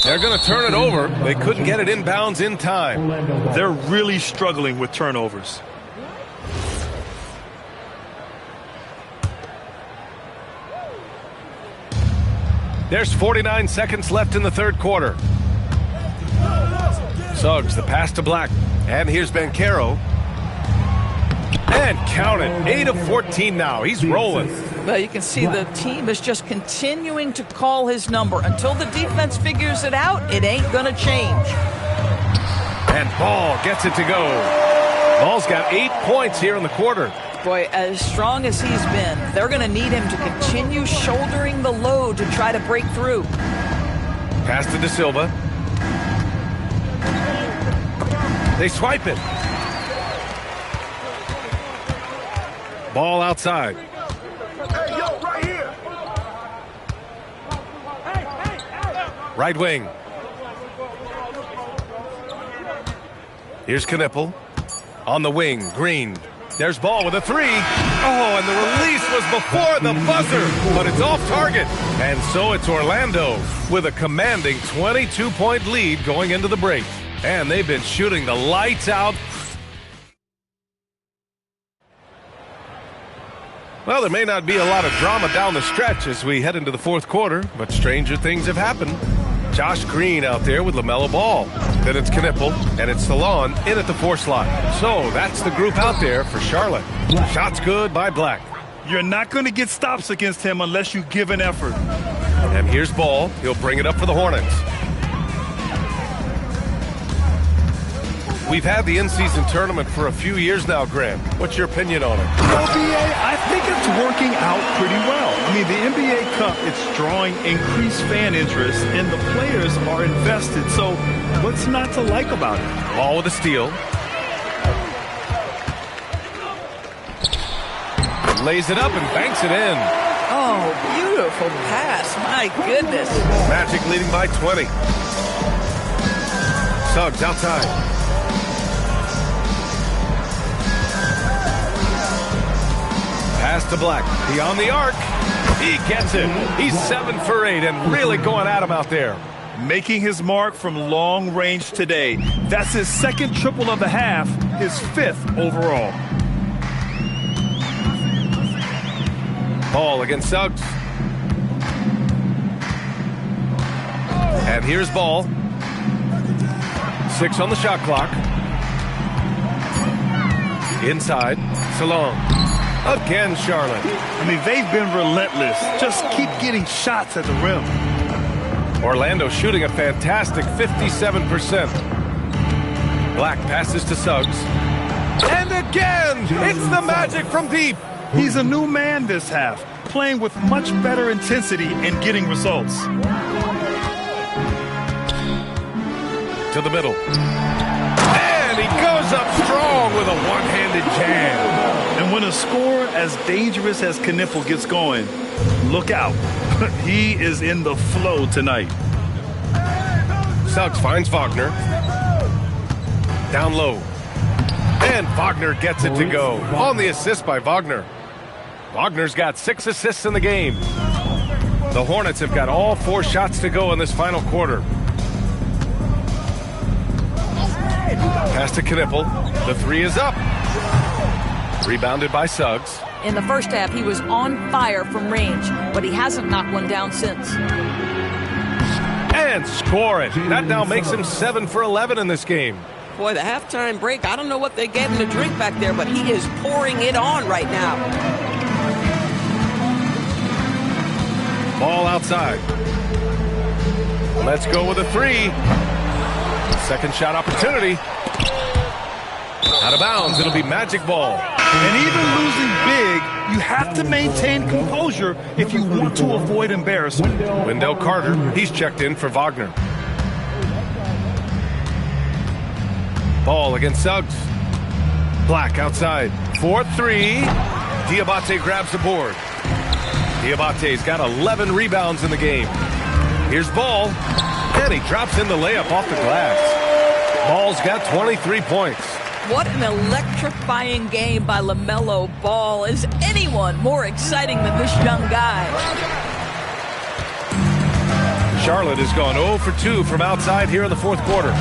They're going to turn it over. They couldn't get it inbounds in time.
They're really struggling with turnovers.
There's 49 seconds left in the third quarter. Suggs, the pass to Black. And here's Banchero. And count it. 8 of 14 now. He's rolling.
Well, you can see the team is just continuing to call his number. Until the defense figures it out, it ain't going to change.
And Ball gets it to go. Ball's got 8 points here in the quarter.
Boy, as strong as he's been, they're going to need him to continue shouldering the load to try to break through.
Pass to De Silva. They swipe it. Ball outside.
Hey, yo, right here.
Right wing. Here's Knippel. On the wing, Green. There's Ball with a three. Oh, and the release was before the buzzer, but it's off target. And so it's Orlando with a commanding 22-point lead going into the break. And they've been shooting the lights out. Well, there may not be a lot of drama down the stretch as we head into the fourth quarter, but stranger things have happened. Josh Green out there with LaMelo Ball. Then it's Knippel, and it's Salon in at the 4 slot. So that's the group out there for Charlotte. Shots good by Black.
You're not going to get stops against him unless you give an effort.
And here's Ball. He'll bring it up for the Hornets. We've had the in-season tournament for a few years now, Graham. What's your opinion on it?
Well, BA, I think it's working out pretty well. I mean, the NBA Cup, it's drawing increased fan interest, and the players are invested. So what's not to like about it?
Ball with a steal. Lays it up and banks it in.
Oh, beautiful pass. My goodness.
Magic leading by 20. Suggs outside. Pass to Black. Beyond the arc. He gets it. He's 7 for 8 and really going at him out there.
Making his mark from long range today. That's his second triple of the half, his 5th overall.
Ball against Suggs. And here's Ball. 6 on the shot clock. Inside. Salon. Again, Charlotte.
I mean, they've been relentless. Just keep getting shots at the rim.
Orlando shooting a fantastic 57%. Black passes to Suggs. And again, it's the Magic from deep.
He's a new man this half, playing with much better intensity and getting results.
To the middle. And he goes up strong with a one-handed jam.
And when a scorer as dangerous as Knippel gets going, look out. He is in the flow tonight.
Suggs finds Wagner. Down low. And Wagner gets it to go. On the assist by Wagner. Wagner's got 6 assists in the game. The Hornets have got all 4 shots to go in this final quarter. Pass to Knippel. The 3 is up. Rebounded by Suggs.
In the first half, he was on fire from range, but he hasn't knocked one down since.
And score it. That now makes him 7 for 11 in this game.
Boy, the halftime break, I don't know what they gave him to drink back there, but he is pouring it on right now.
Ball outside. Let's go with a 3. Second shot opportunity. Out of bounds. It'll be Magic ball.
And even losing big, you have to maintain composure if you want to avoid embarrassment.
Wendell Carter, he's checked in for Wagner. Ball against Suggs. Black outside. 4-3. Diabate grabs the board. Diabate's got 11 rebounds in the game. Here's Ball. And he drops in the layup off the glass. Ball's got 23 points.
What an electrifying game by LaMelo Ball. Is anyone more exciting than this young guy?
Charlotte has gone 0 for 2 from outside here in the fourth quarter.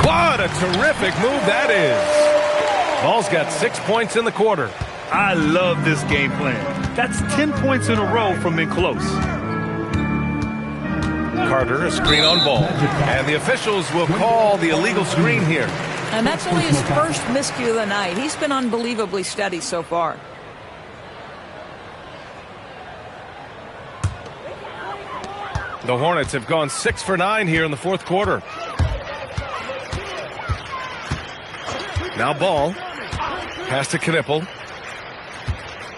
What a terrific move that is. Ball's got 6 points in the quarter.
I love this game plan. That's 10 points in a row from being close.
Carter, a screen on Ball. And the officials will call the illegal screen here.
And that's only his first miscue of the night. He's been unbelievably steady so far.
The Hornets have gone 6 for 9 here in the fourth quarter. Now Ball. Pass to Knipple.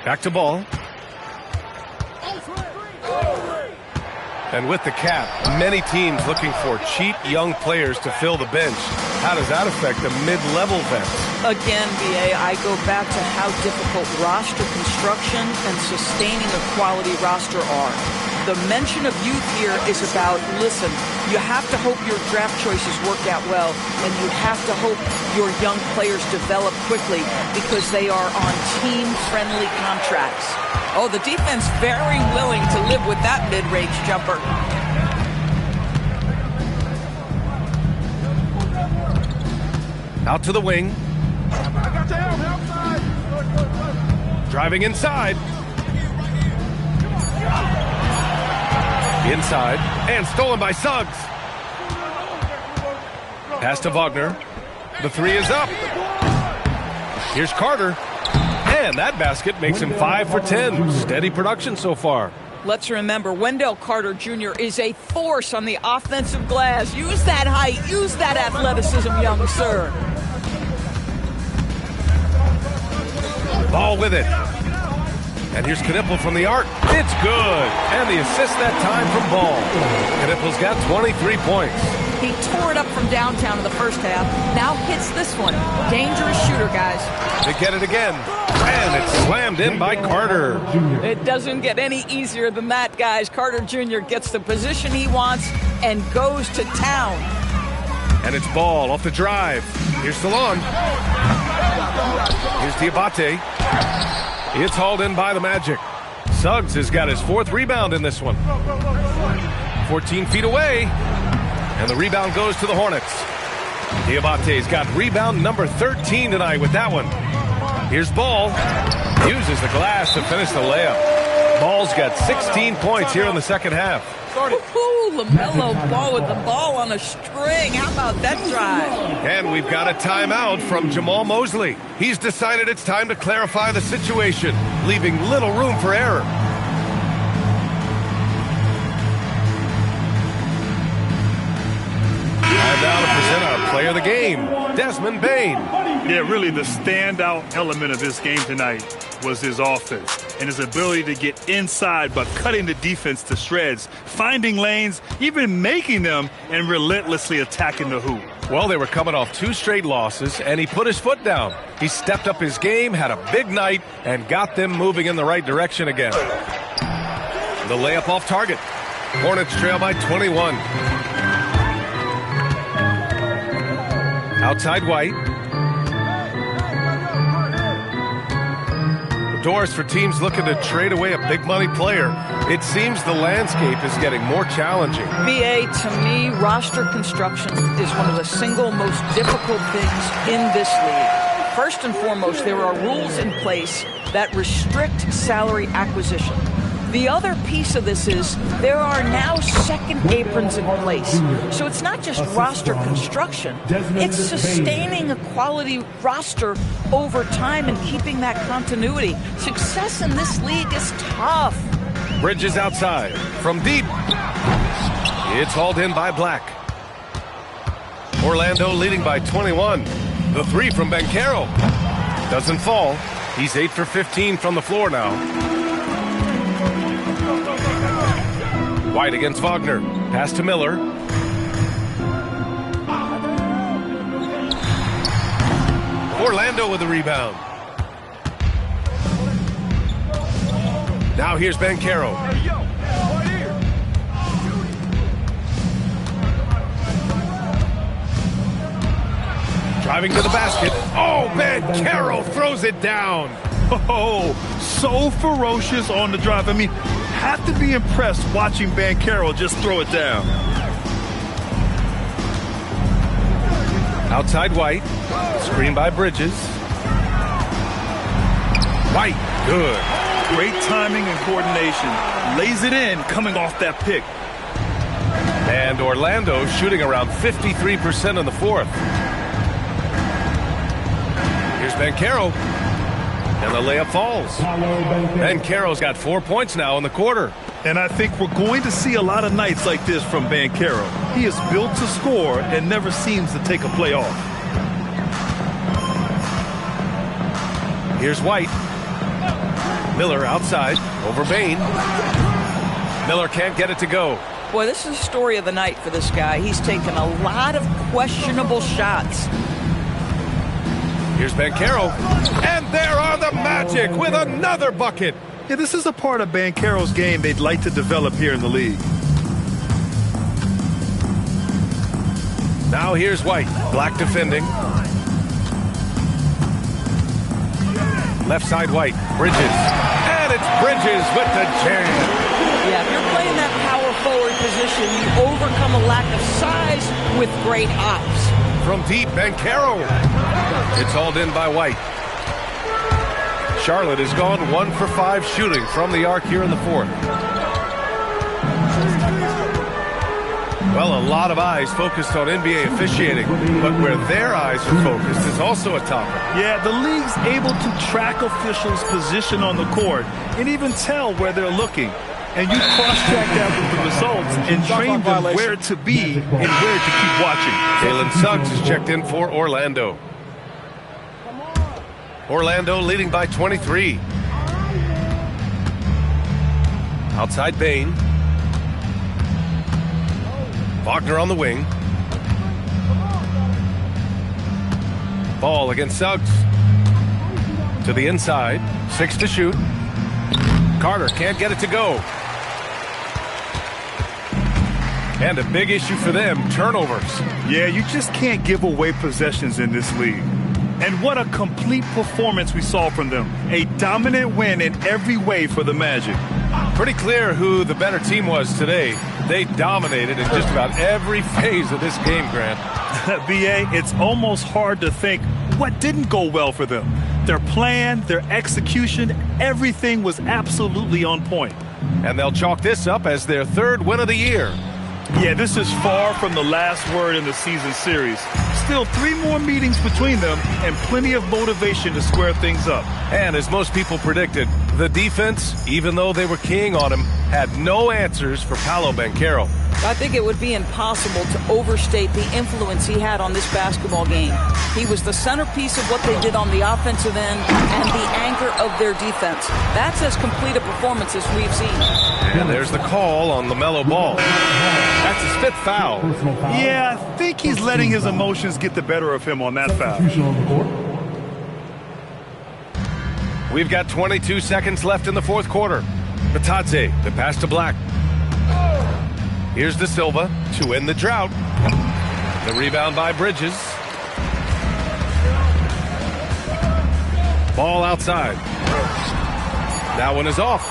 Back to Ball. And with the cap, many teams looking for cheap young players to fill the bench. How does that affect the mid-level vets?
Again, BA, I go back to how difficult roster construction and sustaining a quality roster are. The mention of youth here is about, listen, you have to hope your draft choices work out well, and you have to hope your young players develop quickly because they are on team-friendly contracts. Oh, the defense very willing to live with that mid-range jumper.
Out to the wing. Driving inside. Inside. And stolen by Suggs. Pass to Wagner. The three is up. Here's Carter. And that basket makes him 5 for 10. Steady production so far.
Let's remember, Wendell Carter Jr. is a force on the offensive glass. Use that height. Use that athleticism, young sir.
Ball with it. And here's Knipple from the arc. It's good. And the assist that time from Ball. Knipple's got 23 points.
He tore it up from downtown in the first half. Now hits this one. Dangerous shooter, guys.
They get it again. And it's slammed in by Carter.
It doesn't get any easier than that, guys. Carter Jr. gets the position he wants and goes to town.
And it's Ball off the drive. Here's Salon. Here's Diabate. It's hauled in by the Magic. Suggs has got his 4th rebound in this one. 14 feet away. And the rebound goes to the Hornets. Diabate's got rebound number 13 tonight with that one. Here's Ball. Uses the glass to finish the layup. Ball's got 16 points here in the second half.
LaMelo Ball with the ball on a string. How about that drive?
And we've got a timeout from Jamal Mosley. He's decided it's time to clarify the situation, leaving little room for error. And now to present our player of the game, Desmond Bane.
Yeah, really the standout element of this game tonight was his offense and his ability to get inside by cutting the defense to shreds, finding lanes, even making them, and relentlessly attacking the hoop.
Well, they were coming off 2 straight losses, and he put his foot down. He stepped up his game, had a big night, and got them moving in the right direction again. The layup off target. Hornets trail by 21. Outside White. Doors for teams looking to trade away a big money player. It seems the landscape is getting more challenging.
BA, to me, roster construction is one of the single most difficult things in this league. First and foremost, there are rules in place that restrict salary acquisition. The other piece of this is there are now second aprons in place. So it's not just roster construction, it's sustaining a quality roster over time and keeping that continuity. Success in this league is tough.
Bridges outside from deep. It's hauled in by Black. Orlando leading by 21. The 3 from Banchero doesn't fall. He's 8 for 15 from the floor now. White against Wagner. Pass to Miller. Orlando with the rebound. Now here's Banchero. Driving to the basket. Oh, Banchero throws it down.
Oh, so ferocious on the drive. I mean, have to be impressed watching Banchero just throw it down.
Outside White. Screen by Bridges. White, good.
Great timing and coordination. Lays it in coming off that pick.
And Orlando shooting around 53% in the fourth. Here's Banchero. And the layup falls. Banchero's got 4 points now in the quarter.
And I think we're going to see a lot of nights like this from Banchero. He is built to score and never seems to take a play off.
Here's White. Miller outside, over Bain. Miller can't get it to go.
Boy, this is the story of the night for this guy. He's taken a lot of questionable shots.
Here's Banchero. And there are the Magic with another bucket.
Yeah, this is a part of Banchero's game they'd like to develop here in the league.
Now here's White. Black defending. Left side White. Bridges. And it's Bridges with the jam.
Yeah, if you're playing that power forward position, you overcome a lack of size with great ops.
From deep, Banchero. It's hauled in by White. Charlotte has gone 1 for 5 shooting from the arc here in the fourth. Well, a lot of eyes focused on NBA officiating, but where their eyes are focused is also a topic.
Yeah, the league's able to track officials' position on the court and even tell where they're looking. And you cross-check that with the results and train them where to be and where to keep watching.
Jalen Suggs is checked in for Orlando. Orlando leading by 23. Outside Bain. Wagner on the wing. Ball against Suggs. To the inside. 6 to shoot. Carter can't get it to go. And a big issue for them, turnovers.
Yeah, you just can't give away possessions in this league. And what a complete performance we saw from them. A dominant win in every way for the Magic.
Pretty clear who the better team was today. They dominated in just about every phase of this game, Grant.
B.A., it's almost hard to think what didn't go well for them. Their plan, their execution, everything was absolutely on point.
And they'll chalk this up as their 3rd win of the year.
Yeah, this is far from the last word in the season series. Still 3 more meetings between them and plenty of motivation to square things up.
And as most people predicted, the defense, even though they were keying on him, had no answers for Paolo Banchero.
I think it would be impossible to overstate the influence he had on this basketball game. He was the centerpiece of what they did on the offensive end and the anchor of their defense. That's as complete a performance as we've seen.
And there's the call on LaMelo Ball. That's his 5th foul.
Yeah, I think he's letting his emotions get the better of him on that foul.
We've got 22 seconds left in the fourth quarter. Batadze, the pass to Black. Here's De Silva to end the drought. The rebound by Bridges. Ball outside. That one is off.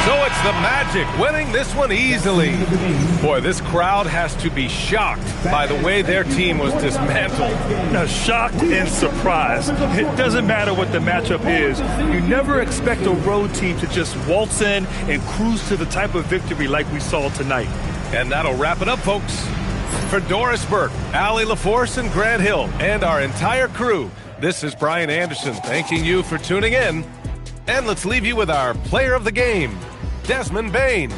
So it's the Magic winning this one easily. Boy, this crowd has to be shocked by the way their team was dismantled.
Now, shocked and surprised. It doesn't matter what the matchup is. You never expect a road team to just waltz in and cruise to the type of victory like we saw tonight.
And that'll wrap it up, folks. For Doris Burke, Allie LaForce, and Grant Hill, and our entire crew, this is Brian Anderson thanking you for tuning in. And let's leave you with our player of the game, Desmond Bain.